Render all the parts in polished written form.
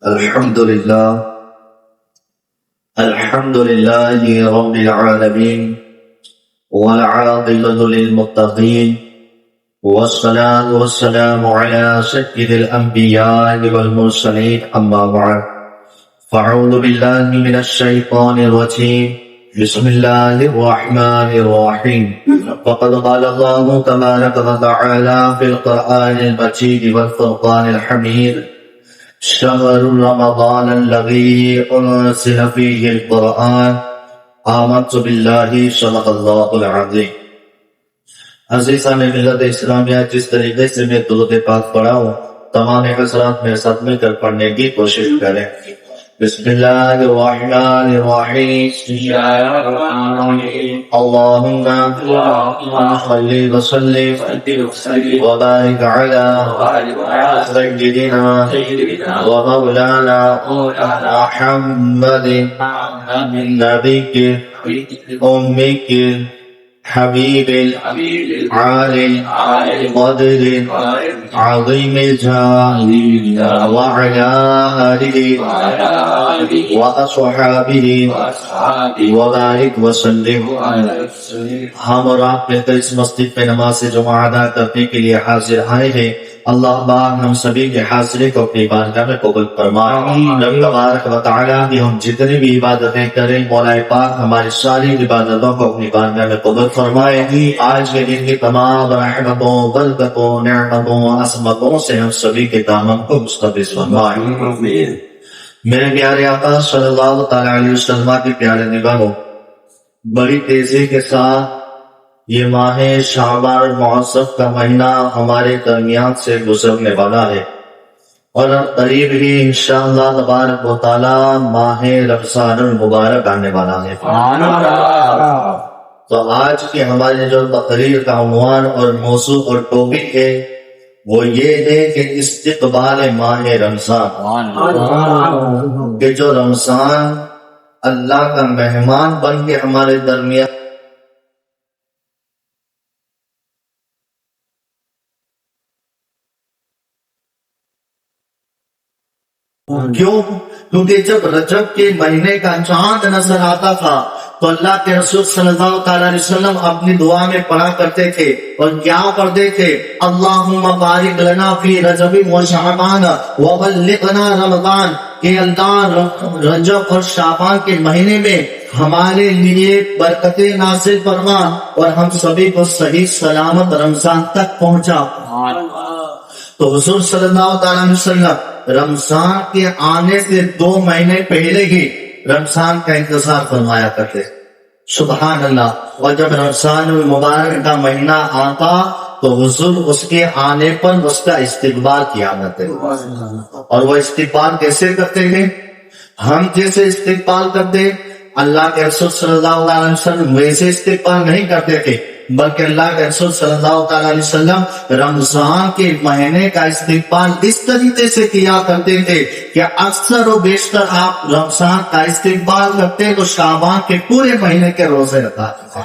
الحمد لله الحمد لله رب العالمين والعاقبة للمتقين والصلاة والسلام على سيد الأنبياء والمرسلين أما بعد فأعوذ بالله من الشيطان الرجيم بسم الله الرحمن الرحيم وقد قال الله تبارك وتعالى في القرآن المجيد والفرقان الحميد شهر رمضان الذي أنزل فيه القرآن آمنت بالله صدق اللہ العظیم۔ عزیزان ملت اسلامیہ، جس طریقے سے میں درود پاک پڑھا ہوں تمام حضرات میرے ساتھ مل کر پڑھنے کی کوشش کریں۔ بسم اللہ الرحمن الرحیم اللہم صل وسلم وبارک علی سیدنا ومولانا محمد نبی امی حبیب عالی قدر عظیم الجاه وعلى آله وأصحابه وبارك وسلم۔ ہم اور آپ مل کر اس مسجد میں نماز جمعہ ادا کرنے کے لیے حاضر آئے ہیں۔ اللہ پاک ہم سبھی کے حاضری کو اپنی بارگاہ میں قبول فرمائے۔ رب تبارک و تعالیٰ کی ہم جتنی بھی عبادتیں کریں مولا پاک ہماری ساری عبادتوں کو اپنی بارگاہ میں قبول فرمائے۔ آج کے دن کی تمام رحمتوں، برکتوں، نعمتوں، عظمتوں سے ہم سبھی کے دامن کو مستفیض فرمائے۔ میرے پیارے آقا صلی اللہ تعالیٰ علیہ وسلم کے پیارے نگاہوں، بڑی تیزی کے ساتھ یہ ماہ شعبان معظم کا مہینہ ہمارے درمیان سے گزرنے والا ہے، اور قریب ہی انشاءاللہ تبارک و تعالی ماہ رمضان المبارک آنے والا ہے۔ تو آج کی ہماری جو تقریر کا عنوان اور موضوع اور ٹاپک ہے وہ یہ ہے کہ استقبال ماہ رمضان، کہ جو رمضان اللہ کا مہمان بن کے ہمارے درمیان کیوں؟ کیونکہ جب رجب کے مہینے کا چاند نظر آتا تھا تو اللہ کے رسول صلی اللہ تعالی علیہ وسلم اپنی دعا میں پڑھا کرتے تھے، اور کیا پڑھتے تھے؟ اللہم بارک لنا فی رجب و شعبان وبلغنا رمضان، کہ اللہ رجب اور شعبان کے مہینے میں ہمارے لیے برکتیں نازل فرما اور ہم سبھی کو صحیح سلامت رمضان تک پہنچا۔ تو حضور صلی اللہ تعالی علیہ وسلم رمضان کے آنے سے 2 مہینے پہلے ہی رمضان کا انتظار فرمایا کرتے، سبحان اللہ۔ اور جب رمضان المبارک کا مہینہ آتا تو حضور اس کے آنے پر اس کا استقبال کیا کرتے، اور وہ استقبال کیسے کرتے ہیں؟ ہم جیسے استقبال کرتے، اللہ کے رسول صلی اللہ علیہ وسلم ویسے استقبال نہیں کرتے تھے، بلکہ اللہ کے رسول صلی اللہ تعالی علیہ وسلم رمضان کے مہینے کا استقبال اس طریقے سے کیا کرتے تھے کہ اکثر و بیشتر آپ رمضان کا استقبال کرتے تو شعبان کے پورے مہینے کے روزے رکھتے تھے۔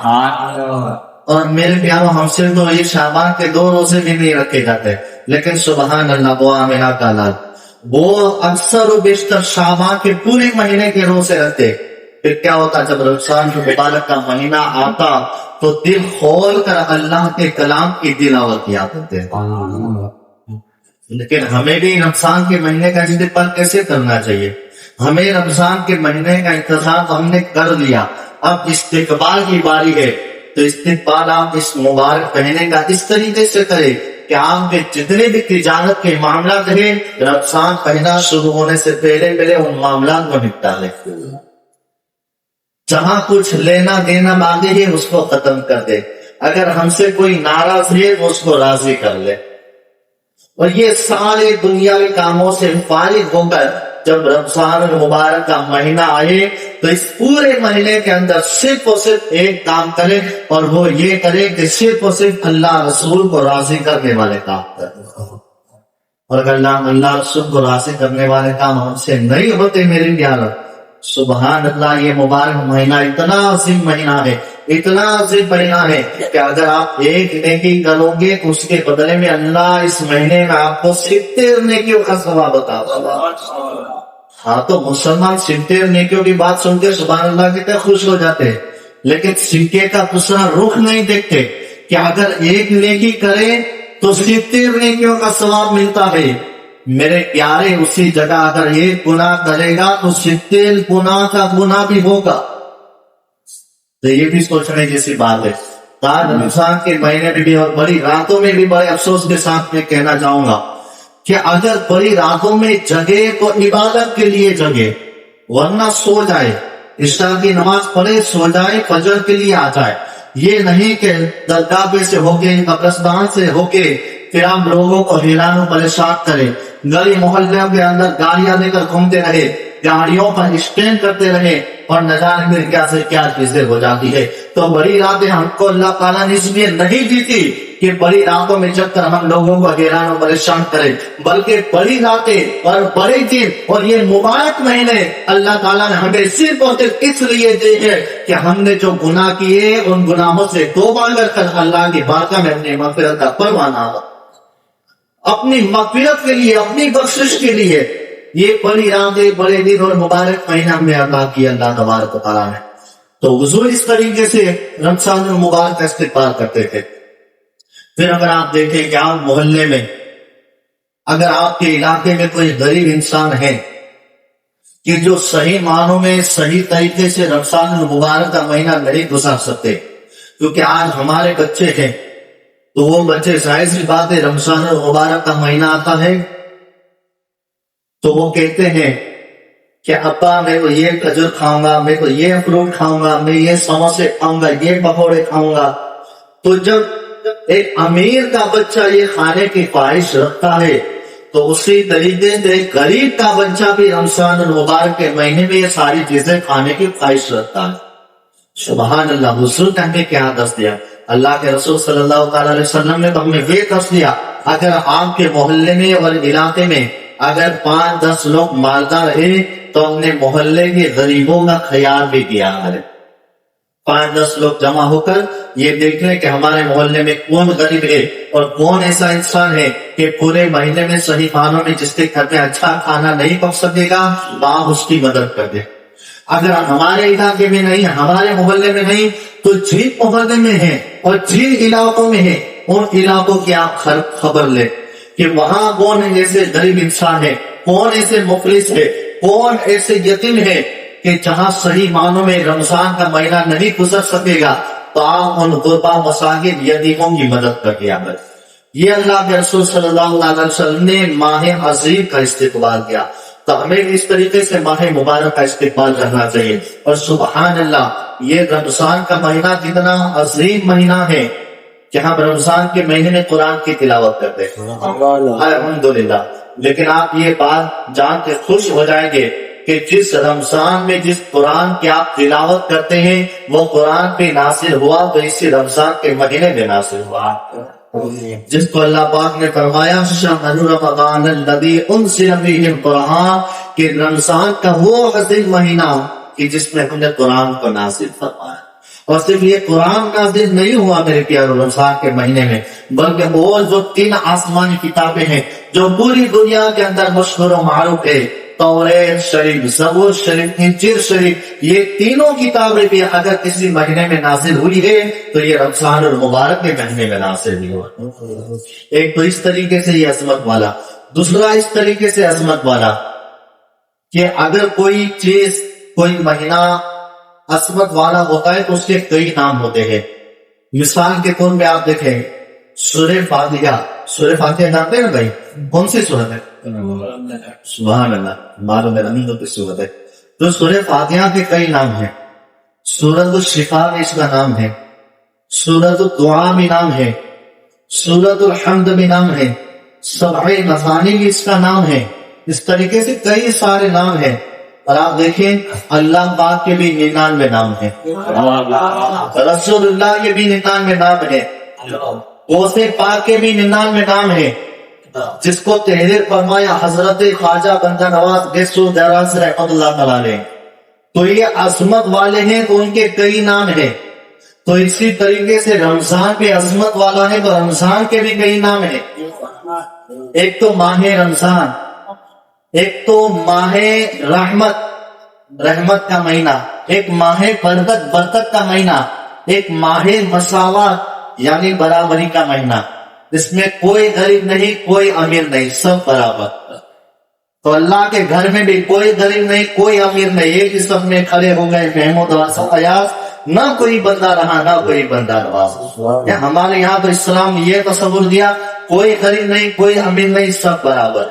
اور میرے پیاروں، ہم سے تو یہ شعبان کے 2 روزے بھی نہیں رکھے جاتے، لیکن سبحان اللہ، وہ آمنہ کا لال، وہ اکثر و بیشتر شعبان کے پورے مہینے کے روزے رکھتے۔ پھر کیا ہوتا؟ جب رمضان مبارک کا مہینہ آتا تو دل کھول کر اللہ کے کلام کی تلاوت کیا کرتے ہیں۔ لیکن ہمیں بھی رمضان کے مہینے کا استقبال کیسے کرنا چاہیے؟ ہمیں رمضان کے مہینے کا انتظار ہم نے کر لیا، اب استقبال کی باری ہے، تو استقبال آپ اس مبارک مہینے کا اس طریقے سے کریں کہ آپ کے جتنے بھی تجارت کے معاملات ہیں رمضان مہینہ شروع ہونے سے پہلے ان معاملات کو نپٹا لیں۔ جہاں کچھ لینا دینا باقی ہے اس کو ختم کر دے، اگر ہم سے کوئی ناراض ہے تو اس کو راضی کر لے، اور یہ سارے دنیاوی کاموں سے فارغ ہو کر جب رمضان المبارک کا مہینہ آئے تو اس پورے مہینے کے اندر صرف اور صرف ایک کام کرے، اور وہ یہ کرے کہ صرف اور صرف اللہ رسول کو راضی کرنے والے کام کرے۔ اور اگر اللہ رسول کو راضی کرنے والے کام ہم سے نہیں ہوتے میرے پیارے، سبحان اللہ، یہ مبارک مہینہ اتنا عظیم مہینہ ہے اتنا عظیم مہینہ ہے کہ اگر آپ ایک نیکی کرو گے تو اس کے بدلے میں اللہ اس مہینے میں آپ کو 70 نیکیوں کا ثواب عطا کرے۔ ہاں تو مسلمان 70 نیکیوں کی بات سن کے سبحان اللہ کہتے خوش ہو جاتے ہیں، لیکن سکے کا دوسرا رخ نہیں دیکھتے کہ اگر ایک نیکی کرے تو 70 نیکیوں کا ثواب ملتا ہے۔ میرے پیارے اسی جگہ اگر ایک گناہ کرے گا تو 70 گناہ کا گناہ بھی ہوگا۔ تو یہ بھی سوچنے جیسی بات ہے۔ آج رمضان کے مہینے میں بھی اور بڑی راتوں میں بھی بڑے افسوس کے ساتھ میں کہنا چاہوں گا کہ اگر بڑی راتوں میں جگے تو عبادت کے لیے جگے، ورنہ سو جائے، عشاء کی نماز پڑھے سو جائے، فجر کے لیے آ جائے۔ یہ نہیں کہ درگاہ پہ سے ہو کے قبرستان سے ہو کے پھر ہم لوگوں کو حیران و پریشان کرے، گلی محلے کے اندر گاڑیاں لے کر گھومتے رہے، گاڑیوں پر اسٹینڈ کرتے رہے اور نہ جانے میں کیا سے کیا چیزیں ہو جاتی ہے۔ تو بڑی راتیں ہم کو اللہ تعالیٰ نے اس لیے نہیں دی تھی کہ بڑی راتوں میں جگ کر ہم لوگوں کو حیران و پریشان کریں، بلکہ بڑی راتیں اور بڑے دن اور یہ مبارک مہینے اللہ تعالیٰ نے ہمیں صرف اور صرف اس لیے دی ہے کہ ہم نے جو گناہ کیے ان گناہوں سے توبہ کر اللہ کی بارگاہ میں اپنی مغفرت کا پروانا ہو، اپنی مغفرت کے لیے، اپنی بخشش کے لیے یہ بڑی راتیں بڑے دن اور مبارک مہینہ میں عطا کیا اللہ تبارک و تعالیٰ نے۔ تو حضور اس طریقے سے رمضان المبارک کا استقبال کرتے تھے۔ پھر اگر آپ دیکھیں کہ آپ محلے میں، اگر آپ کے علاقے میں کوئی غریب انسان ہے کہ جو صحیح معنوں میں صحیح طریقے سے رمضان المبارک کا مہینہ نہیں گزار سکتے، کیونکہ آج ہمارے بچے ہیں تو وہ بچے ظاہر سی بات ہے رمضان المبارک کا مہینہ آتا ہے تو وہ کہتے ہیں کہ ابا میں تو یہ کھجور کھاؤں گا، میں تو یہ فروٹ کھاؤں گا، میں یہ سموسے کھاؤں گا، یہ پکوڑے کھاؤں گا۔ تو جب ایک امیر کا بچہ یہ کھانے کی خواہش رکھتا ہے تو اسی طریقے سے غریب کا بچہ بھی رمضان المبارک کے مہینے میں یہ ساری چیزیں کھانے کی خواہش رکھتا ہے۔ سبحان اللہ، حضور نے ہمیں کیا دس دیا، اللہ کے رسول صلی اللہ تعالی علیہ وسلم نے تو ہمیں یہ دس دیا، اگر آپ کے محلے میں اور علاقے میں اگر 5-10 لوگ مالدار ہیں تو اپنے محلے کے غریبوں کا خیال بھی کیا کرے۔ 5-10 لوگ جمع ہو کر یہ دیکھ لیں کہ ہمارے محلے میں کون غریب ہے اور کون ایسا انسان ہے کہ پورے مہینے میں صحیح معنوں میں جس کے گھر میں اچھا کھانا نہیں پک سکے گا آپ اس کی مدد کر دیں۔ اگر ہمارے علاقے میں نہیں، ہمارے محلے میں نہیں تو جن محلے میں ہے اور جن علاقوں میں ہے ان علاقوں کی آپ خبر لیں کہ وہاں کون ایسے غریب انسان ہے، کون ایسے مفلس ہے، کون ایسے یتیم ہے کہ جہاں صحیح معنوں میں رمضان کا مہینہ نہیں گزر سکے گا تو آپ ان غربا مساکین یتیموں کی مدد کر دیا کریں۔ یہ اللہ کے رسول صلی اللہ علیہ وسلم نے ماہ عظیم کا استقبال کیا، تو ہمیں اس طریقے سے ماہ مبارک کا استقبال کرنا چاہیے۔ اور سبحان اللہ، یہ رمضان کا مہینہ کتنا عظیم مہینہ ہے کہ ہم رمضان کے مہینے میں قرآن کی تلاوت کرتے ہیں، الحمدللہ۔ لیکن آپ یہ بات جان کے خوش ہو جائیں گے کہ جس رمضان میں جس قرآن کی آپ تلاوت کرتے ہیں وہ قرآن پہ نازل ہوا تو اسی رمضان کے مہینے میں نازل ہوا، جس کو اللہ پاک نے فرمایا شہر رمضان الذی انزل فیہ القرآن، کہ رمضان کا وہ عظیم مہینہ کہ جس میں ہم نے قرآن کو نازل فرمایا۔ اور صرف یہ قرآن نازل نہیں ہوا میرے پیارو رمضان کے مہینے میں، بلکہ وہ جو 3 آسمانی کتابیں ہیں جو پوری دنیا کے اندر مشہور و معروف ہے، توریت شریف، زبور شریف، انجیل شریف، یہ تینوں کتابیں بھی اگر کسی مہینے میں نازل ہوئی ہے تو یہ رمضان المبارک کے مہینے میں نازل ہوئی ہوا۔ ایک تو اس طریقے سے یہ عظمت والا، دوسرا اس طریقے سے عظمت والا کہ اگر کوئی چیز، کوئی مہینہ عظمت والا ہوتا ہے تو اس کے کئی نام ہوتے ہیں۔ مثال کے طور پہ آپ دیکھیں سورہ فاتحہ، سورہ فاتحہ جانتے ہیں نا بھائی، کون سی سورت ہے؟ سبحان اللہ، معلوم ہے رمضان کی سورت ہے۔ تو سورہ فاتحہ کے کئی نام ہیں، سورۃ الشفاء میں اس کا نام ہے، سورۃ الدعاء میں نام ہے، سورۃ الحمد میں نام ہے، سبع مثانی بھی اس کا نام ہے۔ اس طریقے سے کئی سارے نام ہیں۔ اور آپ دیکھیں اللہ پاک کے بھی 99 نام ہیں، رسول اللہ کے بھی 99 نام ہیں، غوث پاک کے بھی 99 نام ہیں، جس کو تحریر فرمایا حضرت خواجہ بندہ نواز گیسو دراز رحمۃ اللہ تعالی علیہ۔ تو یہ عظمت والے ہیں تو ان کے کئی نام ہیں۔ تو اسی طریقے سے رمضان بھی عظمت والا ہے، تو رمضان کے بھی کئی نام ہیں. ایک تو ماہ رمضان، ایک تو ماہ رحمت، رحمت کا مہینہ، ایک ماہ برکت، برکت کا مہینہ، ایک ماہ مساوات یعنی برابری کا مہینہ. اس میں کوئی غریب نہیں، کوئی امیر نہیں، سب برابر. تو اللہ کے گھر میں بھی کوئی غریب نہیں، کوئی امیر نہیں، ایک ہی سب میں کھڑے ہو گئے. محمود ایاز، نہ کوئی بندہ رہا نہ کوئی بندہ رہا. ہمارے یہاں تو اسلام یہ تصور دیا کوئی غریب نہیں، کوئی امیر نہیں، سب برابر.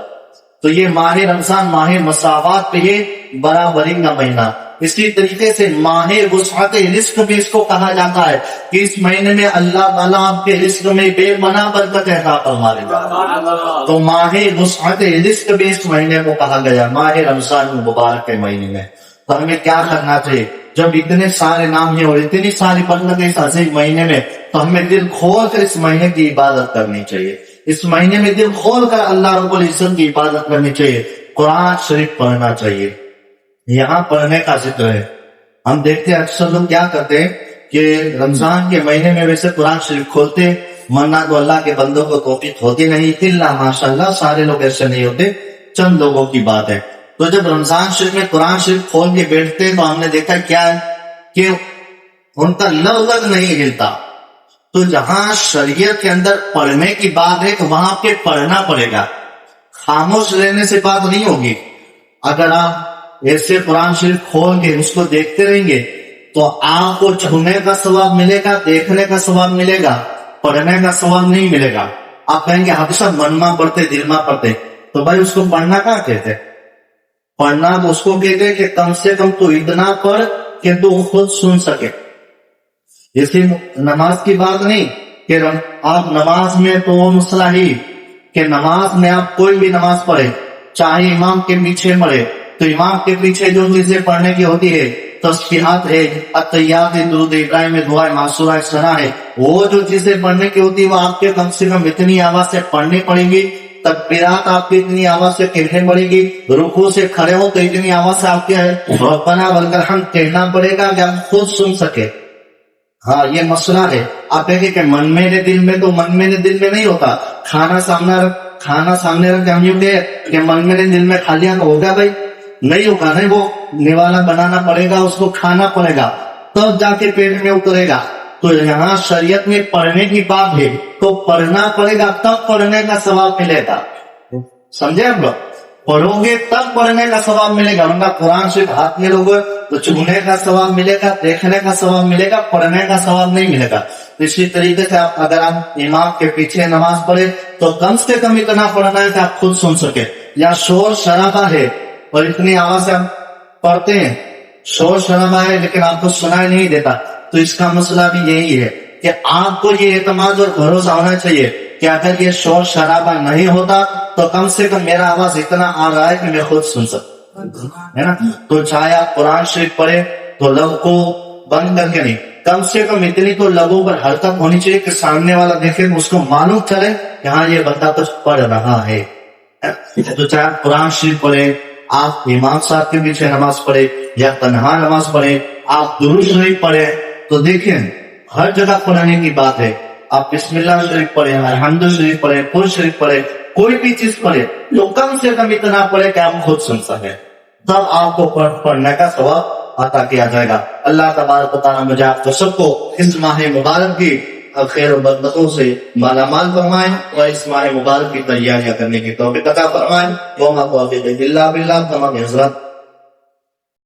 تو یہ ماہ رمضان ماہ مساوات پہ یہ برابری کا مہینہ. اسی طریقے سے ماہ وسعت رزق بھی اس کو کہا جاتا ہے کہ اس مہینے میں اللہ تعالیٰ آپ کے رزق میں بے پناہ برکت عطا فرمائے گا. تو ماہ وسعت رزق بھی اس مہینے کو کہا گیا، ماہ رمضان مبارک کے مہینے میں. تو ہمیں کیا کرنا چاہیے جب اتنے سارے نام ہیں اور اتنی ساری برکتیں اس عظیم مہینے میں؟ تو ہمیں دل کھول کر اس مہینے کی عبادت کرنی چاہیے. اس مہینے میں دل کھول کر اللہ رب العزت کی عبادت کرنی چاہیے. قرآن شریف پڑھنا چاہیے. یہاں پڑھنے کا ذکر ہے. ہم دیکھتے ہیں اکثر لوگ کیا کرتے ہیں کہ رمضان کے مہینے میں ویسے قرآن شریف کھولتے، ورنہ تو اللہ کے بندوں کو توفیق ہوتی نہیں. الا ماشاءاللہ سارے لوگ ایسے نہیں ہوتے، چند لوگوں کی بات ہے. تو جب رمضان شریف میں قرآن شریف کھول کے بیٹھتے تو ہم نے دیکھا کیا ہے کہ ان کا لفظ نہیں ہلتا. تو جہاں شریعت کے اندر پڑھنے کی بات ہے تو وہاں پہ پڑھنا پڑے گا، خاموش رہنے سے بات نہیں ہوگی. اگر آپ ایسے قرآن شریف کھول کے اس کو دیکھتے رہیں گے تو آپ کو چھونے کا ثواب ملے گا، دیکھنے کا ثواب ملے گا، پڑھنے کا ثواب نہیں ملے گا. آپ کہیں گے ہمیشہ من میں پڑھتے، دل میں پڑھتے. تو بھائی اس کو پڑھنا کہاں کہتے؟ پڑھنا تو اس کو کہتے کہ کم سے کم تو اتنا پڑھ کہ تو خود سن سکے. اسی نماز کی بات نہیں کہ آپ نماز میں تو وہ مسئلہ ہی کہ نماز میں آپ کوئی بھی نماز پڑھے، چاہے امام کے پیچھے پڑھے، تو امام کے پیچھے جو چیزیں پڑھنے کی ہوتی ہے، تسبیحات ہے، التحیات ہے، درود ابراہیم ہے، دعائے معصورہ ثنا ہے، وہ جو چیزیں پڑھنے کی ہوتی ہے وہ آپ کے کم سے کم اتنی آواز سے پڑھنی پڑیں گی. تکبیرات آپ کی اتنی آواز سے کہنے پڑے گی. رکوع سے کھڑے ہو تو اتنی آواز سے آپ کے ربنا ولک الحمد کہنا پڑے گا کہ آپ خود سن سکے. ہاں یہ مسئلہ ہے. آپ کہیں کہ من میرے دل میں، تو من میرے دل میں نہیں ہوتا. کھانا سامنے رکھ کے ہم یوں کہ من میرے دل میں کھا لیا تو ہوگا؟ بھائی نہیں ہوگا. نہیں، وہ نوالا بنانا پڑے گا، اس کو کھانا پڑے گا، تب جا کے پیٹ میں اترے گا. تو یہاں شریعت میں پڑھنے کی بات ہے تو پڑھنا پڑے گا، تب پڑھنے کا ثواب ملے گا. سمجھے آپ لوگ؟ پڑھو گے تب پڑھنے کا ثواب ملے گا، ورنہ قرآن صرف ہاتھ میں لوگ تو چھونے کا ثواب ملے گا، دیکھنے کا ثواب ملے گا، پڑھنے کا ثواب نہیں ملے گا. اسی طریقے سے اگر آپ امام کے پیچھے نماز پڑھے تو کم سے کم اتنا پڑھنا ہے کہ آپ خود سن سکے. یا شور شرابہ ہے اور اتنی آواز سے ہم پڑھتے ہیں، شور شرابہ ہے لیکن آپ کو سنائی نہیں دیتا، تو اس کا مسئلہ بھی یہی ہے کہ آپ کو یہ اعتماد اور بھروسہ ہونا چاہیے کہ اگر یہ شور شرابہ نہیں ہوتا تو کم سے کم میرا آواز اتنا آ رہا ہے کہ میں خود سن سکتا، ہے نا. تو چاہے آپ قرآن شریف پڑھے تو لب کو بند کر کے نہیں، کم سے کم اتنی تو لبوں پر حرکت ہونی چاہیے کہ سامنے والا دیکھے، اس کو معلوم چلے کہ ہاں یہ بندہ تو پڑھ رہا ہے. تو چاہے آپ قرآن شریف پڑھے، آپ امام صاحب کے پیچھے نماز پڑھے یا تنہا نماز پڑھے، آپ درود شریف پڑھے، تو دیکھیں ہر جگہ پڑھنے کی بات ہے. آپ بسم اللہ شریف پڑھے، الحمد شریف پڑھے، قل شریف پڑھے، کوئی بھی چیز پڑھے تو کم سے کم اتنا پڑھے کہ آپ خود سن سکیں، تب آپ کو پڑھنے کا ثواب عطا کیا جائے گا. اللہ تبارک و تعالیٰ مجھے آپ کو سب کو اس ماہ مبارک کی خیر و برکتوں سے مالا مال فرمائیں اور اس ماہ مبارک کی تیاریاں کرنے کی توفیق عطا فرمائیں. وما توفیقی الا باللہ. تمام حضرات